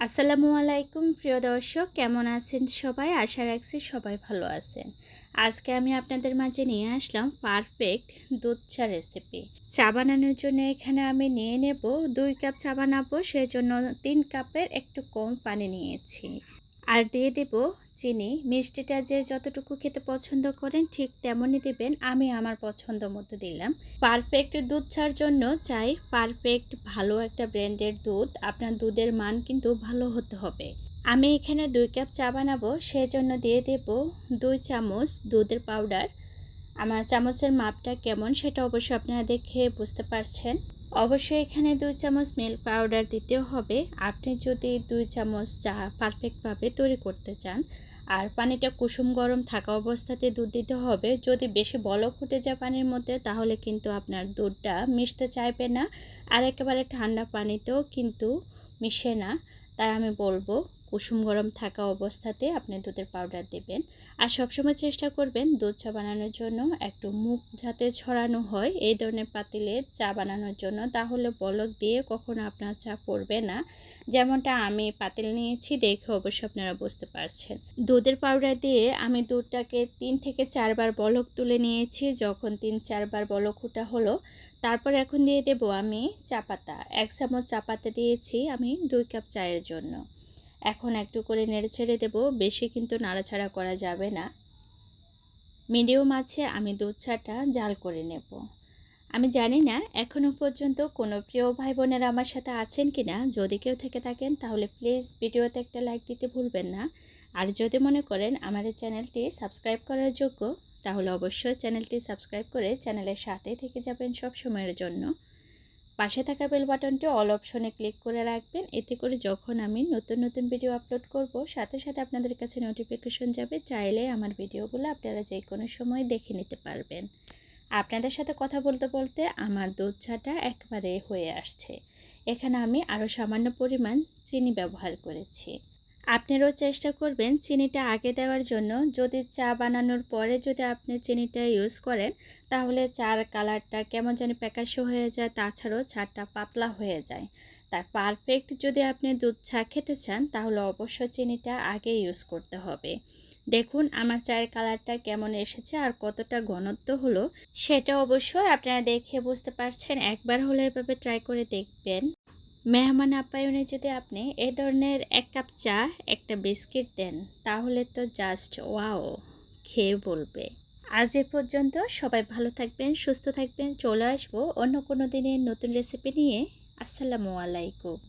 আসসালামু আলাইকুম প্রিয় দর্শক, কেমন আছেন সবাই? আশা রাখছি সবাই ভালো আছেন। আজকে আমি আপনাদের মাঝে নিয়ে আসলাম পারফেক্ট দুধ চা রেসিপি। চা বানানোর জন্য এখানে আমি নিয়ে নেব 2 কাপ চা বানাবো, সেজন্য 3 কাপের একটু কম পানি নিয়েছি। আর দিয়ে দেব চিনি। মিষ্টিটা যে যতটুকু খেতে পছন্দ করেন ঠিক তেমনই দিবেন, আমি আমার পছন্দ মতো দিলাম। পারফেক্ট দুধ চার জন্য চাই পারফেক্ট ভালো একটা ব্র্যান্ডের দুধ। আপনার দুধের মান কিন্তু ভালো হতে হবে। আমি এখানে 2 কাপ চা বানাবো, সেজন্য দিয়ে দেব 2 চামচ দুধের পাউডার। আমার চামচের মাপটা কেমন সেটা অবশ্যই আপনারা দেখে বুঝতে পারছেন। অবশ্যই এখানে 2 চামচ মিল্ক পাউডার দিতেও হবে, আপনি যদি 2 চামচ চা পারফেক্টভাবে তৈরি করতে চান। আর পানিটা কুসুম গরম থাকা অবস্থাতে দুধ দিতে হবে। যদি বেশি বলক উঠে যায় পানির মধ্যে, তাহলে কিন্তু আপনার দুধটা মিশতে চাইবে না। আর একেবারে ঠান্ডা পানিতেও কিন্তু মিশে না। তাই আমি বলবো কুসুম গরম থাকা অবস্থাতে আপনি দুধের পাউডার দেবেন। আর সবসময় চেষ্টা করবেন দুধ চা বানানোর জন্য একটু মুখ যাতে ছড়ানো হয় এই ধরনের পাতিলে চা বানানোর জন্য, তাহলে বলক দিয়ে কখনো আপনার চা পড়বে না। যেমনটা আমি পাতিল নিয়েছি দেখে অবশ্যই আপনারা বুঝতে পারছেন। দুধের পাউডার দিয়ে আমি দুধটাকে 3 থেকে 4 বার বলক তুলে নিয়েছি। যখন 3-4 বার বলক ওঠা হলো, তারপর এখন দিয়ে দেব আমি চা পাতা। 1 চামচ চা পাতা দিয়েছি আমি 2 কাপ চায়ের জন্য। এখন একটু করে নেড়ে ছেড়ে দেবো, বেশি কিন্তু নাড়াচাড়া করা যাবে না। মিডিয়াম আছে আমি দুধ চাটা জাল করে নেব। আমি জানি না এখনও পর্যন্ত কোনো প্রিয় ভাই বোনেরা আমার সাথে আছেন কি না। যদি কেউ থেকে থাকেন তাহলে প্লিজ ভিডিওতে একটা লাইক দিতে ভুলবেন না। আর যদি মনে করেন আমার এই চ্যানেলটি সাবস্ক্রাইব করার যোগ্য, তাহলে অবশ্যই চ্যানেলটি সাবস্ক্রাইব করে চ্যানেলের সাথেই থেকে যাবেন সব সময়ের জন্য। পাশে থাকা বেল বাটনটি অল অপশনে ক্লিক করে রাখবেন, এতে করে যখন আমি নতুন নতুন ভিডিও আপলোড করব সাথে সাথে আপনাদের কাছে নোটিফিকেশন যাবে। চাইলে আমার ভিডিওগুলো আপনারা যে কোনো সময় দেখে নিতে পারবেন। আপনাদের সাথে কথা বলতে বলতে আমার দুধ চাটা একবারে হয়ে আসছে। এখানে আমি আরও সামান্য পরিমাণ চিনি ব্যবহার করেছি। আপনারাও চেষ্টা করবেন চিনিটা আগে দেওয়ার জন্য। যদি চা বানানোর পরে যদি আপনি চিনিটা ইউজ করেন, তাহলে চার কালারটা কেমন জানি প্যাকাশো হয়ে যায়, তাছাড়াও চাটা পাতলা হয়ে যায়। তাই পারফেক্ট যদি আপনি দুধ চা খেতে চান, তাহলে অবশ্যই চিনিটা আগে ইউজ করতে হবে। দেখুন আমার চায়ের কালারটা কেমন এসেছে আর কতটা ঘনত্ব হলো, সেটা অবশ্যই আপনারা দেখে বুঝতে পারছেন। একবার হলে এভাবে ট্রাই করে দেখবেন। মেহমান আপ্যায়নে যদি আপনি এই ধরনের 1 কাপ চা একটা বিস্কিট দেন, তাহলে তো জাস্ট ওয়াও খেয়ে বলবে। আজ এ পর্যন্ত, সবাই ভালো থাকবেন, সুস্থ থাকবেন। চলে আসবো অন্য কোনো দিনে নতুন রেসিপি নিয়ে। আসসালামু আলাইকুম।